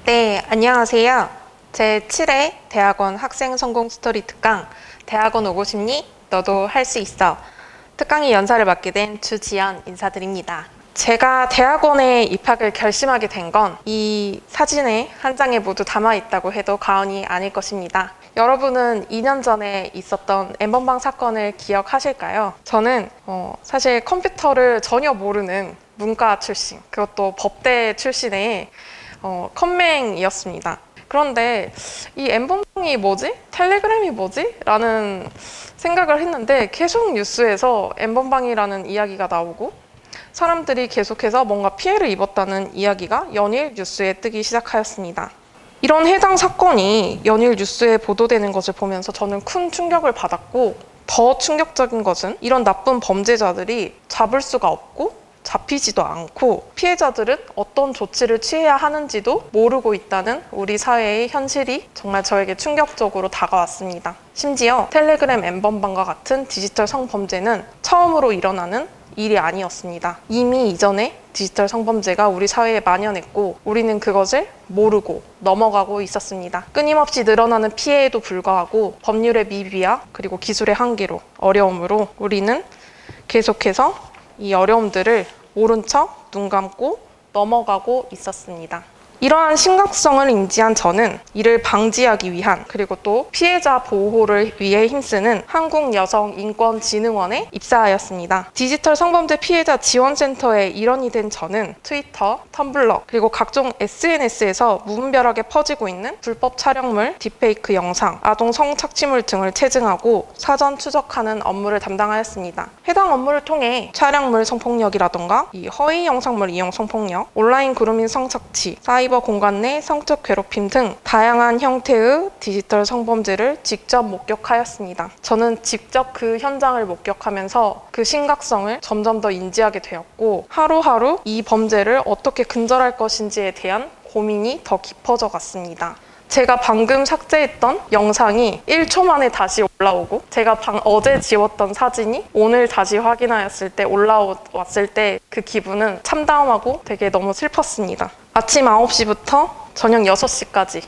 네, 안녕하세요. 제 7회 대학원 학생 성공 스토리 특강 대학원 오고 싶니? 너도 할 수 있어. 특강의 연사를 맡게 된 주지연 인사드립니다. 제가 대학원에 입학을 결심하게 된 건 이 사진에 한 장에 모두 담아 있다고 해도 과언이 아닐 것입니다. 여러분은 2년 전에 있었던 N번방 사건을 기억하실까요? 저는 사실 컴퓨터를 전혀 모르는 문과 출신, 그것도 법대 출신의 컴맹이었습니다. 그런데 이 N번방이 뭐지? 텔레그램이 뭐지? 라는 생각을 했는데 계속 뉴스에서 N번방이라는 이야기가 나오고 사람들이 계속해서 뭔가 피해를 입었다는 이야기가 연일 뉴스에 뜨기 시작하였습니다. 이런 해당 사건이 연일 뉴스에 보도되는 것을 보면서 저는 큰 충격을 받았고, 더 충격적인 것은 이런 나쁜 범죄자들이 잡을 수가 없고 잡히지도 않고 피해자들은 어떤 조치를 취해야 하는지도 모르고 있다는 우리 사회의 현실이 정말 저에게 충격적으로 다가왔습니다. 심지어 텔레그램 N번방과 같은 디지털 성범죄는 처음으로 일어나는 일이 아니었습니다. 이미 이전에 디지털 성범죄가 우리 사회에 만연했고 우리는 그것을 모르고 넘어가고 있었습니다. 끊임없이 늘어나는 피해에도 불구하고 법률의 미비와 그리고 기술의 한계로 어려움으로 우리는 계속해서 이 어려움들을 모른 척 눈 감고 넘어가고 있었습니다. 이러한 심각성을 인지한 저는 이를 방지하기 위한, 그리고 또 피해자 보호를 위해 힘쓰는 한국여성인권진흥원에 입사하였습니다. 디지털 성범죄 피해자 지원센터의 일원이 된 저는 트위터, 텀블러, 그리고 각종 SNS에서 무분별하게 퍼지고 있는 불법 촬영물, 딥페이크 영상, 아동 성착취물 등을 체증하고 사전 추적하는 업무를 담당하였습니다. 해당 업무를 통해 촬영물 성폭력이라던가 이 허위 영상물 이용 성폭력, 온라인 그루밍 성착취, 사이버 공간 내 성적 괴롭힘 등 다양한 형태의 디지털 성범죄를 직접 목격하였습니다. 저는 직접 그 현장을 목격하면서 그 심각성을 점점 더 인지하게 되었고, 하루하루 이 범죄를 어떻게 근절할 것인지에 대한 고민이 더 깊어져 갔습니다. 제가 방금 삭제했던 영상이 1초 만에 다시 올라오고, 제가 어제 지웠던 사진이 오늘 다시 확인하였을 때 올라왔을 때 그 기분은 참담하고 되게 너무 슬펐습니다. 아침 9시부터 저녁 6시까지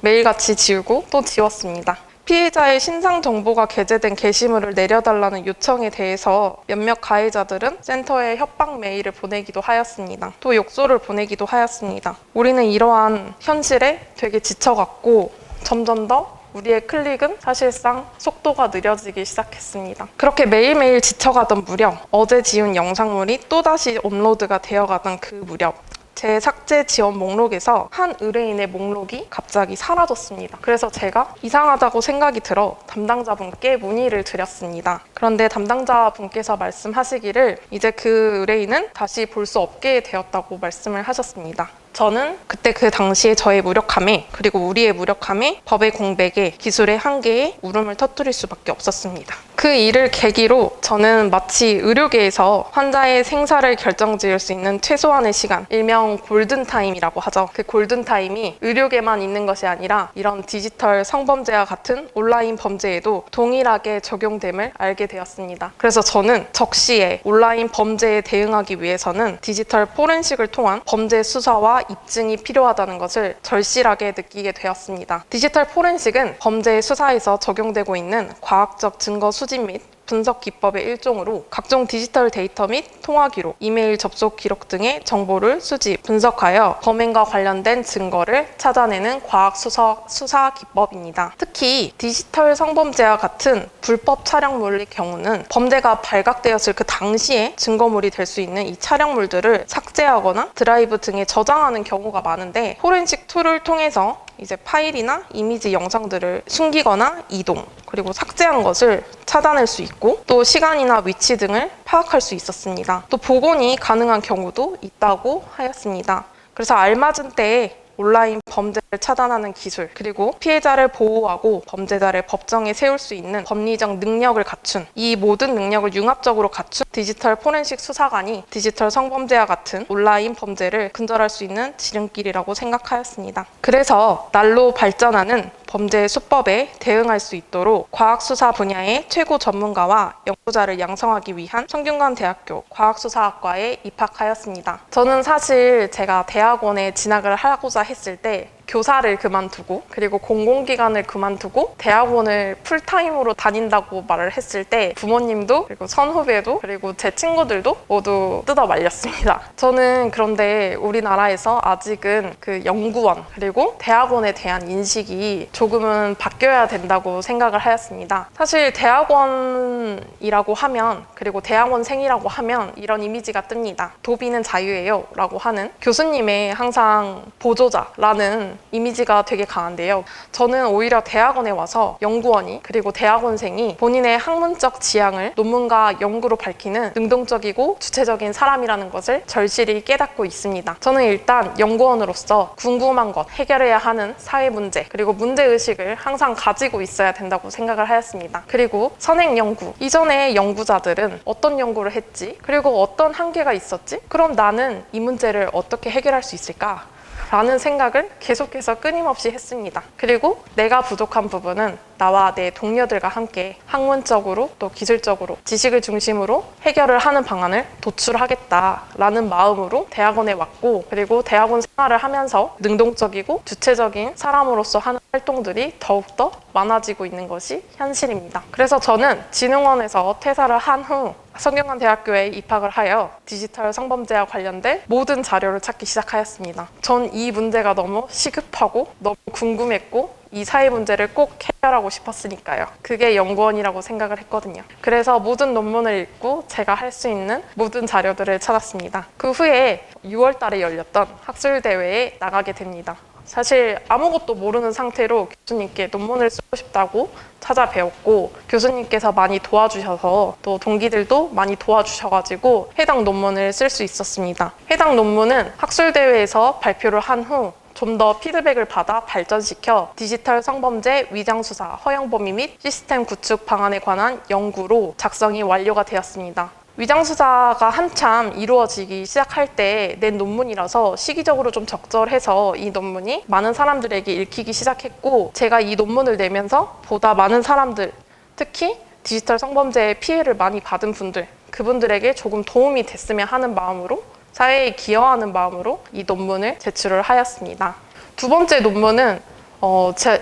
매일같이 지우고 또 지웠습니다. 피해자의 신상 정보가 게재된 게시물을 내려달라는 요청에 대해서 몇몇 가해자들은 센터에 협박 메일을 보내기도 하였습니다. 또 욕설을 보내기도 하였습니다. 우리는 이러한 현실에 되게 지쳐갔고 점점 더 우리의 클릭은 사실상 속도가 느려지기 시작했습니다. 그렇게 매일매일 지쳐가던 무렵, 어제 지운 영상물이 또다시 업로드가 되어가던 그 무렵, 제 삭제 지원 목록에서 한 의뢰인의 목록이 갑자기 사라졌습니다. 그래서 제가 이상하다고 생각이 들어 담당자분께 문의를 드렸습니다. 그런데 담당자분께서 말씀하시기를 이제 그 의뢰인은 다시 볼 수 없게 되었다고 말씀을 하셨습니다. 저는 그때 그 당시에 저의 무력함에, 그리고 우리의 무력함에, 법의 공백에, 기술의 한계에 울음을 터뜨릴 수밖에 없었습니다. 그 일을 계기로 저는 마치 의료계에서 환자의 생사를 결정지을 수 있는 최소한의 시간, 일명 골든타임이라고 하죠. 그 골든타임이 의료계만 있는 것이 아니라 이런 디지털 성범죄와 같은 온라인 범죄에도 동일하게 적용됨을 알게 되었습니다. 그래서 저는 적시에 온라인 범죄에 대응하기 위해서는 디지털 포렌식을 통한 범죄 수사와 입증이 필요하다는 것을 절실하게 느끼게 되었습니다. 디지털 포렌식은 범죄 수사에서 적용되고 있는 과학적 증거 수집 및 분석 기법의 일종으로 각종 디지털 데이터 및 통화 기록, 이메일 접속 기록 등의 정보를 수집, 분석하여 범행과 관련된 증거를 찾아내는 과학 수사 기법입니다. 특히 디지털 성범죄와 같은 불법 촬영물의 경우는 범죄가 발각되었을 그 당시에 증거물이 될 수 있는 이 촬영물들을 삭제하거나 드라이브 등에 저장하는 경우가 많은데, 포렌식 툴을 통해서 이제 파일이나 이미지 영상들을 숨기거나 이동, 그리고 삭제한 것을 찾아낼 수 있고, 또 시간이나 위치 등을 파악할 수 있었습니다. 또 복원이 가능한 경우도 있다고 하였습니다. 그래서 알맞은 때에 온라인 범죄를 차단하는 기술, 그리고 피해자를 보호하고 범죄자를 법정에 세울 수 있는 법리적 능력을 갖춘, 이 모든 능력을 융합적으로 갖춘 디지털 포렌식 수사관이 디지털 성범죄와 같은 온라인 범죄를 근절할 수 있는 지름길이라고 생각하였습니다. 그래서 날로 발전하는 범죄 수법에 대응할 수 있도록 과학수사 분야의 최고 전문가와 연구자를 양성하기 위한 성균관대학교 과학수사학과에 입학하였습니다. 저는 사실 제가 대학원에 진학을 하고자 했을 때 교사를 그만두고 그리고 공공기관을 그만두고 대학원을 풀타임으로 다닌다고 말을 했을 때 부모님도 그리고 선후배도 그리고 제 친구들도 모두 뜯어 말렸습니다. 저는 그런데 우리나라에서 아직은 그 연구원 그리고 대학원에 대한 인식이 조금은 바뀌어야 된다고 생각을 하였습니다. 사실 대학원이라고 하면 그리고 대학원생이라고 하면 이런 이미지가 뜹니다. 도비는 자유예요 라고 하는 교수님의 항상 보조자라는 이미지가 되게 강한데요. 저는 오히려 대학원에 와서 연구원이 그리고 대학원생이 본인의 학문적 지향을 논문과 연구로 밝히는 능동적이고 주체적인 사람이라는 것을 절실히 깨닫고 있습니다. 저는 일단 연구원으로서 궁금한 것, 해결해야 하는 사회 문제 그리고 문제의식을 항상 가지고 있어야 된다고 생각을 하였습니다. 그리고 선행 연구, 이전에 연구자들은 어떤 연구를 했지? 그리고 어떤 한계가 있었지? 그럼 나는 이 문제를 어떻게 해결할 수 있을까? 라는 생각을 계속해서 끊임없이 했습니다. 그리고 내가 부족한 부분은 나와 내 동료들과 함께 학문적으로 또 기술적으로 지식을 중심으로 해결을 하는 방안을 도출하겠다라는 마음으로 대학원에 왔고 그리고 대학원 생활을 하면서 능동적이고 주체적인 사람으로서 하는 활동들이 더욱더 많아지고 있는 것이 현실입니다. 그래서 저는 진흥원에서 퇴사를 한 후 성균관대학교에 입학을 하여 디지털 성범죄와 관련된 모든 자료를 찾기 시작하였습니다. 전 이 문제가 너무 시급하고 너무 궁금했고 이 사회 문제를 꼭 해결하고 싶었으니까요. 그게 연구원이라고 생각을 했거든요. 그래서 모든 논문을 읽고 제가 할 수 있는 모든 자료들을 찾았습니다. 그 후에 6월 달에 열렸던 학술대회에 나가게 됩니다. 사실 아무것도 모르는 상태로 교수님께 논문을 쓰고 싶다고 찾아뵈었고 교수님께서 많이 도와주셔서 또 동기들도 많이 도와주셔가지고 해당 논문을 쓸 수 있었습니다. 해당 논문은 학술대회에서 발표를 한 후 좀 더 피드백을 받아 발전시켜 디지털 성범죄 위장수사, 허용 범위 및 시스템 구축 방안에 관한 연구로 작성이 완료가 되었습니다. 위장수사가 한참 이루어지기 시작할 때 낸 논문이라서 시기적으로 좀 적절해서 이 논문이 많은 사람들에게 읽히기 시작했고 제가 이 논문을 내면서 보다 많은 사람들, 특히 디지털 성범죄의 피해를 많이 받은 분들, 그분들에게 조금 도움이 됐으면 하는 마음으로 사회에 기여하는 마음으로 이 논문을 제출을 하였습니다. 두 번째 논문은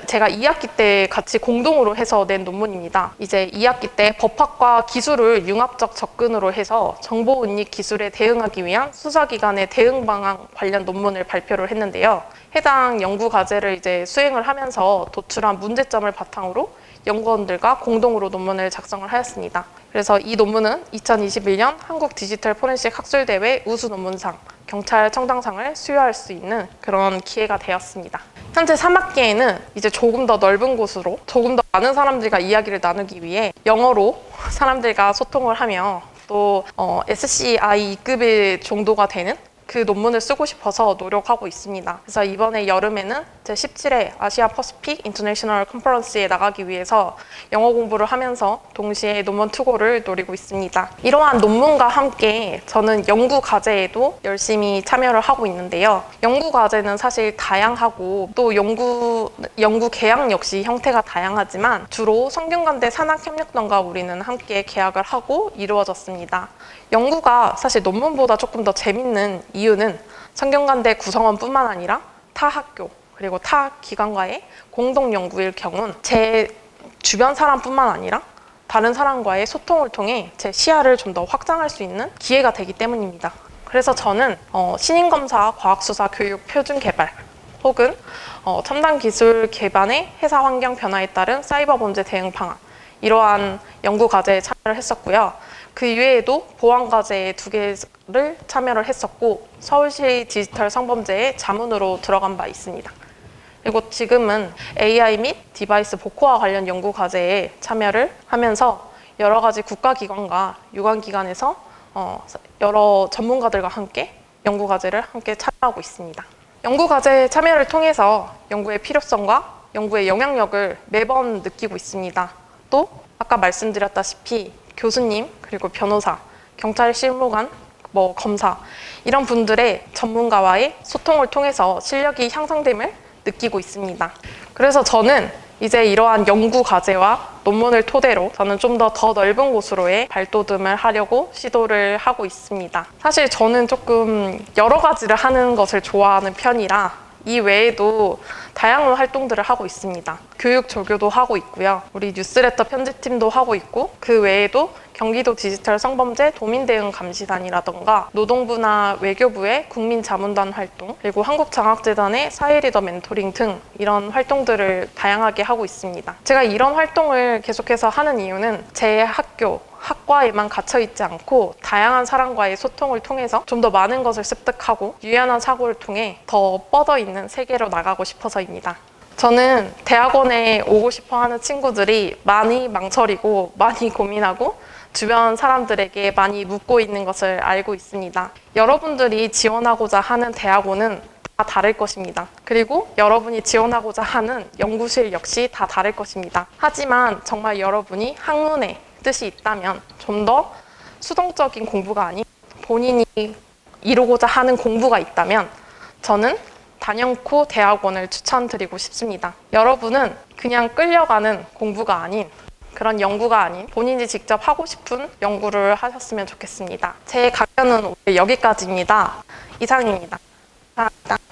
제가 2학기 때 같이 공동으로 해서 낸 논문입니다. 이제 2학기 때 법학과 기술을 융합적 접근으로 해서 정보은닉 기술에 대응하기 위한 수사기관의 대응 방안 관련 논문을 발표를 했는데요. 해당 연구 과제를 이제 수행을 하면서 도출한 문제점을 바탕으로 연구원들과 공동으로 논문을 작성을 하였습니다. 그래서 이 논문은 2021년 한국 디지털 포렌식 학술대회 우수 논문상, 경찰청장상을 수여할 수 있는 그런 기회가 되었습니다. 현재 3학기에는 이제 조금 더 넓은 곳으로 조금 더 많은 사람들과 이야기를 나누기 위해 영어로 사람들과 소통을 하며 또 SCI 2급의 정도가 되는 그 논문을 쓰고 싶어서 노력하고 있습니다. 그래서 이번에 여름에는 제17회 아시아 퍼시픽 인터내셔널 컨퍼런스에 나가기 위해서 영어 공부를 하면서 동시에 논문 투고를 노리고 있습니다. 이러한 논문과 함께 저는 연구 과제에도 열심히 참여를 하고 있는데요. 연구 과제는 사실 다양하고 또 연구 계약 역시 형태가 다양하지만 주로 성균관대 산학협력단과 우리는 함께 계약을 하고 이루어졌습니다. 연구가 사실 논문보다 조금 더 재밌는 이유는 성균관대 구성원뿐만 아니라 타 학교 그리고 타 기관과의 공동 연구일 경우는 제 주변 사람뿐만 아니라 다른 사람과의 소통을 통해 제 시야를 좀 더 확장할 수 있는 기회가 되기 때문입니다. 그래서 저는 신인검사 과학수사 교육 표준 개발 혹은 첨단 기술 개발의 회사 환경 변화에 따른 사이버 범죄 대응 방안 이러한 연구 과제에 참여를 했었고요. 그 이외에도 보안 과제 2개를 참여를 했었고 서울시 디지털 성범죄의 자문으로 들어간 바 있습니다. 그리고 지금은 AI 및 디바이스 복호화 관련 연구 과제에 참여를 하면서 여러 가지 국가기관과 유관기관에서 여러 전문가들과 함께 연구 과제를 함께 참여하고 있습니다. 연구 과제 참여를 통해서 연구의 필요성과 연구의 영향력을 매번 느끼고 있습니다. 또 아까 말씀드렸다시피 교수님, 그리고 변호사, 경찰 실무관, 검사 이런 분들의 전문가와의 소통을 통해서 실력이 향상됨을 느끼고 있습니다. 그래서 저는 이제 이러한 연구 과제와 논문을 토대로 저는 좀 더 넓은 곳으로의 발돋움을 하려고 시도를 하고 있습니다. 사실 저는 조금 여러 가지를 하는 것을 좋아하는 편이라 이 외에도 다양한 활동들을 하고 있습니다. 교육 조교도 하고 있고요. 우리 뉴스레터 편집팀도 하고 있고 그 외에도 경기도 디지털 성범죄 도민대응 감시단이라던가 노동부나 외교부의 국민자문단 활동 그리고 한국장학재단의 사회리더 멘토링 등 이런 활동들을 다양하게 하고 있습니다. 제가 이런 활동을 계속해서 하는 이유는 제 학과에만 갇혀있지 않고 다양한 사람과의 소통을 통해서 좀 더 많은 것을 습득하고 유연한 사고를 통해 더 뻗어있는 세계로 나가고 싶어서입니다. 저는 대학원에 오고 싶어 하는 친구들이 많이 망설이고 많이 고민하고 주변 사람들에게 많이 묻고 있는 것을 알고 있습니다. 여러분들이 지원하고자 하는 대학원은 다 다를 것입니다. 그리고 여러분이 지원하고자 하는 연구실 역시 다 다를 것입니다. 하지만 정말 여러분이 학문에 뜻이 있다면 좀 더 수동적인 공부가 아닌 본인이 이루고자 하는 공부가 있다면 저는 단연코 대학원을 추천드리고 싶습니다. 여러분은 그냥 끌려가는 공부가 아닌 그런 연구가 아닌 본인이 직접 하고 싶은 연구를 하셨으면 좋겠습니다. 제 강연은 오늘 여기까지입니다. 이상입니다. 감사합니다.